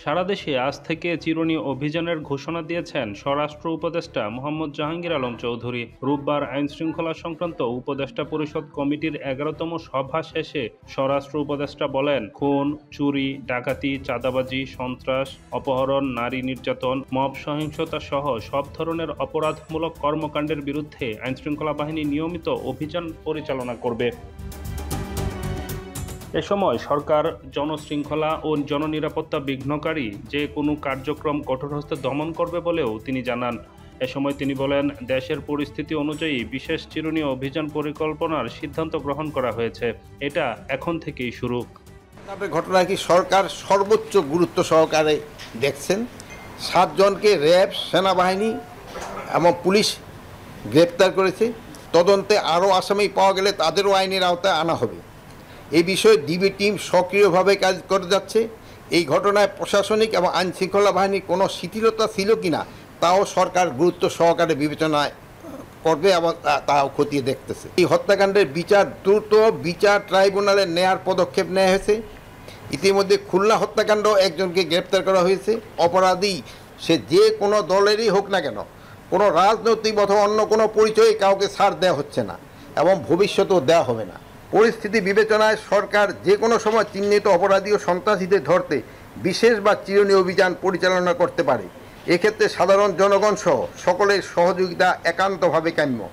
সারা দেশে আজ থেকে চিরুনি অভিযানের ঘোষণা দিয়েছেন স্বরাষ্ট্র উপদেষ্টা মোহাম্মদ জাহাঙ্গীর আলম চৌধুরী। রোববার আইনশৃঙ্খলা সংক্রান্ত উপদেষ্টা পরিষদ কমিটির ১১তম সভা শেষে স্বরাষ্ট্র উপদেষ্টা বলেন, খুন, চুরি, ডাকাতি, চাঁদাবাজি, সন্ত্রাস, অপহরণ, নারী নির্যাতন, মব সহিংসতা সহ সব ধরনের অপরাধমূলক কর্মকাণ্ডের বিরুদ্ধে আইনশৃঙ্খলা বাহিনী নিয়মিত অভিযান পরিচালনা করবে। এ সময় সরকার জনশৃঙ্খলা ও জননিরাপত্তা বিঘ্নকারী যে কোনো কার্যক্রম কঠোর হস্তে দমন করবে বলেও তিনি জানান। এ সময় তিনি বলেন, দেশের পরিস্থিতি অনুযায়ী বিশেষ চিরুনি অভিযান পরিকল্পনার সিদ্ধান্ত গ্রহণ করা হয়েছে। এটা এখন থেকেই শুরু। ঘটনা কি সরকার সর্বোচ্চ গুরুত্ব সহকারে দেখছেন। 7 জনকে র্যাব, সেনাবাহিনী এবং পুলিশ গ্রেপ্তার করেছে। তদন্তে আরও আসামি পাওয়া গেলে তাদেরও আইনের আওতায় আনা হবে। এই বিষয়ে ডিবি টিম সক্রিয়ভাবে কাজ করে যাচ্ছে। এই ঘটনায় প্রশাসনিক এবং আইনশৃঙ্খলা বাহিনীর কোনো শিথিলতা ছিল কিনা তাও সরকার গুরুত্ব সহকারে বিবেচনায় করবে এবং তাও খতিয়ে দেখতেছে। এই হত্যাকাণ্ডের বিচার দ্রুত বিচার ট্রাইব্যুনালে নেয়ার পদক্ষেপ নেওয়া হয়েছে। ইতিমধ্যে খুলনা হত্যাকাণ্ড একজনকে গ্রেপ্তার করা হয়েছে। অপরাধী সে যে কোনো দলেরই হোক না কেন, কোনো রাজনৈতিক অথবা অন্য কোনো পরিচয়ে কাউকে ছাড় দেওয়া হচ্ছে না এবং ভবিষ্যতেও দেওয়া হবে না। পরিস্থিতি বিবেচনায় সরকার যে কোনো সময় চিহ্নিত অপরাধী ও সন্ত্রাসীদের ধরতে বিশেষ বা চিরুনি অভিযান পরিচালনা করতে পারে। এক্ষেত্রে সাধারণ জনগণ সহ সকলের সহযোগিতা একান্তভাবে কাম্য।